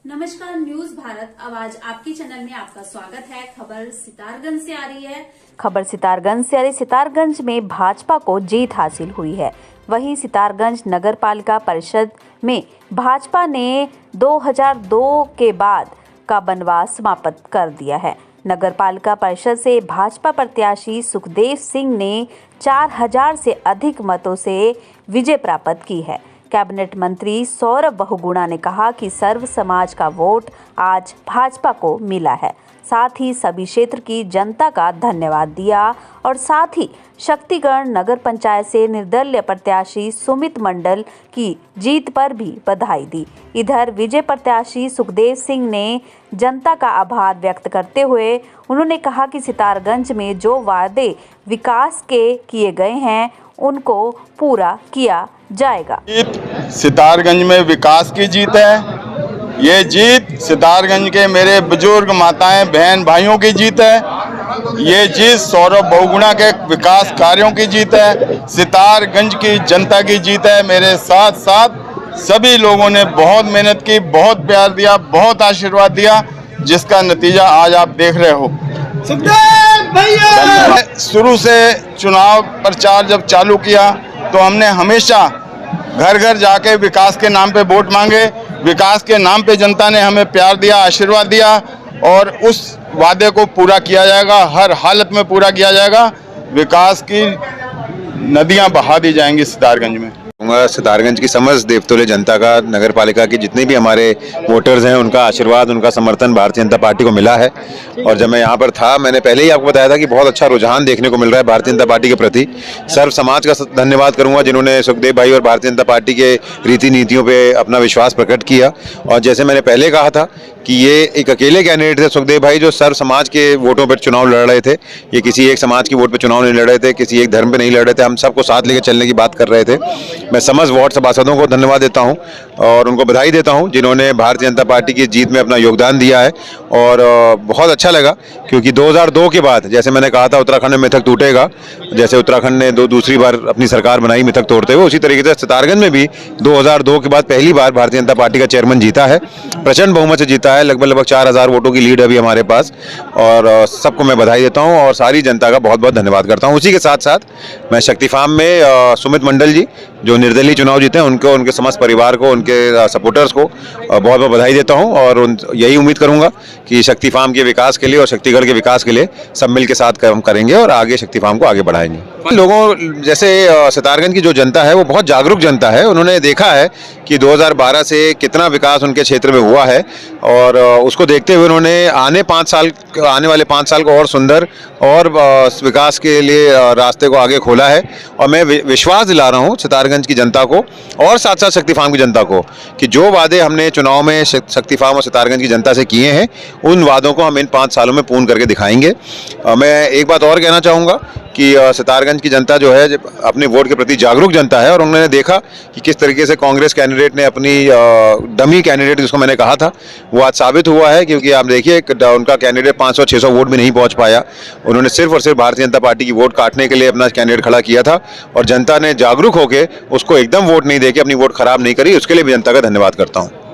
नमस्कार, न्यूज भारत आवाज आपकी चैनल में आपका स्वागत है। खबर सितारगंज से आ रही है। खबर सितारगंज से आ रही। सितारगंज में भाजपा को जीत हासिल हुई है। वहीं सितारगंज नगर पालिका परिषद में भाजपा ने 2002 के बाद का बनवास समाप्त कर दिया है। नगर पालिका परिषद से भाजपा प्रत्याशी सुखदेव सिंह ने 4000 से अधिक मतों से विजय प्राप्त की है। कैबिनेट मंत्री सौरभ बहुगुणा ने कहा कि सर्व समाज का वोट आज भाजपा को मिला है। साथ ही सभी क्षेत्र की जनता का धन्यवाद दिया और साथ ही शक्तिगढ़ नगर पंचायत से निर्दलीय प्रत्याशी सुमित मंडल की जीत पर भी बधाई दी। इधर विजय प्रत्याशी सुखदेव सिंह ने जनता का आभार व्यक्त करते हुए उन्होंने कहा कि सितारगंज में जो वादे विकास के किए गए हैं उनको पूरा किया जाएगा। सितारगंज में विकास की जीत है। ये जीत सितारगंज के मेरे बुजुर्ग माताएं बहन भाइयों की जीत है। ये जीत सौरभ बहुगुणा के विकास कार्यों की जीत है। सितारगंज की जनता की जीत है। मेरे साथ साथ सभी लोगों ने बहुत मेहनत की, बहुत प्यार दिया, बहुत आशीर्वाद दिया, जिसका नतीजा आज आप देख रहे हो। शुरू से चुनाव प्रचार जब चालू किया तो हमने हमेशा घर घर जाके विकास के नाम पे वोट मांगे। विकास के नाम पे जनता ने हमें प्यार दिया, आशीर्वाद दिया और उस वादे को पूरा किया जाएगा। हर हालत में पूरा किया जाएगा। विकास की नदियां बहा दी जाएंगी सितारगंज में। सितारगंज की समस्त देवतुल्य जनता का, नगर पालिका की जितने भी हमारे वोटर्स हैं, उनका आशीर्वाद, उनका समर्थन भारतीय जनता पार्टी को मिला है। और जब मैं यहाँ पर था, मैंने पहले ही आपको बताया था कि बहुत अच्छा रुझान देखने को मिल रहा है भारतीय जनता पार्टी के प्रति। सर्व समाज का धन्यवाद करूंगा जिन्होंने सुखदेव भाई और भारतीय जनता पार्टी के रीति नीतियों पे अपना विश्वास प्रकट किया। और जैसे मैंने पहले कहा था कि ये एक अकेले कैंडिडेट थे सुखदेव भाई, जो सर्व समाज के वोटों पर चुनाव लड़ रहे थे। ये किसी एक समाज की वोट पर चुनाव नहीं लड़ रहे थे, किसी एक धर्म पे नहीं लड़ रहे थे। हम सबको साथ लेकर चलने की बात कर रहे थे। मैं समस्त वार्ड सभासदों को धन्यवाद देता हूं और उनको बधाई देता हूं जिन्होंने भारतीय जनता पार्टी की जीत में अपना योगदान दिया है। और बहुत अच्छा लगा क्योंकि 2002 के बाद, जैसे मैंने कहा था, उत्तराखंड में मिथक टूटेगा। जैसे उत्तराखंड ने दूसरी बार अपनी सरकार बनाई मिथक तोड़ते हुए, उसी तरीके से सितारगंज में भी 2002 के बाद पहली बार भारतीय जनता पार्टी का चेयरमैन जीता है। प्रचंड बहुमत से जीता है। लगभग 4000 वोटों की लीड अभी हमारे पास। और सबको मैं बधाई देता हूं और सारी जनता का बहुत बहुत धन्यवाद करता हूं। उसी के साथ साथ मैं शक्ति फार्म में सुमित मंडल जी जो निर्दलीय चुनाव जीते हैं, उनको, उनके समस्त परिवार को, उनके सपोर्टर्स को बहुत बहुत बधाई देता हूं। और यही उम्मीद करूंगा कि शक्ति फार्म के विकास के लिए और शक्तिगढ़ के विकास के लिए सब मिल के साथ काम करेंगे और आगे शक्ति फार्म को आगे बढ़ाएंगे। लोगों जैसे सितारगंज की जो जनता है वो बहुत जागरूक जनता है। उन्होंने देखा है कि 2012 से कितना विकास उनके क्षेत्र में हुआ है और उसको देखते हुए उन्होंने आने वाले 5 साल को और सुंदर और विकास के लिए रास्ते को आगे खोला है। और मैं विश्वास दिला रहा हूँ सितारगंज की जनता को और साथ साथ शक्ति फार्म की जनता को कि जो वादे हमने चुनाव में शक्ति फार्म और सितारगंज की जनता से किए हैं, उन वादों को हम इन 5 सालों में पूर्ण करके दिखाएंगे। मैं एक बात और कहना चाहूँगा कि सितारगंज की जनता जो है अपने वोट के प्रति जागरूक जनता है। और उन्होंने देखा कि किस तरीके से कांग्रेस कैंडिडेट ने अपनी डमी कैंडिडेट जिसको मैंने कहा था वो आज साबित हुआ है। क्योंकि आप देखिए उनका कैंडिडेट 500-600 वोट भी नहीं पहुंच पाया। उन्होंने सिर्फ और सिर्फ भारतीय जनता पार्टी की वोट काटने के लिए अपना कैंडिडेट खड़ा किया था और जनता ने जागरूक होकर उसको एकदम वोट नहीं देके अपनी वोट खराब नहीं करी। उसके लिए भी जनता का धन्यवाद करता हूँ।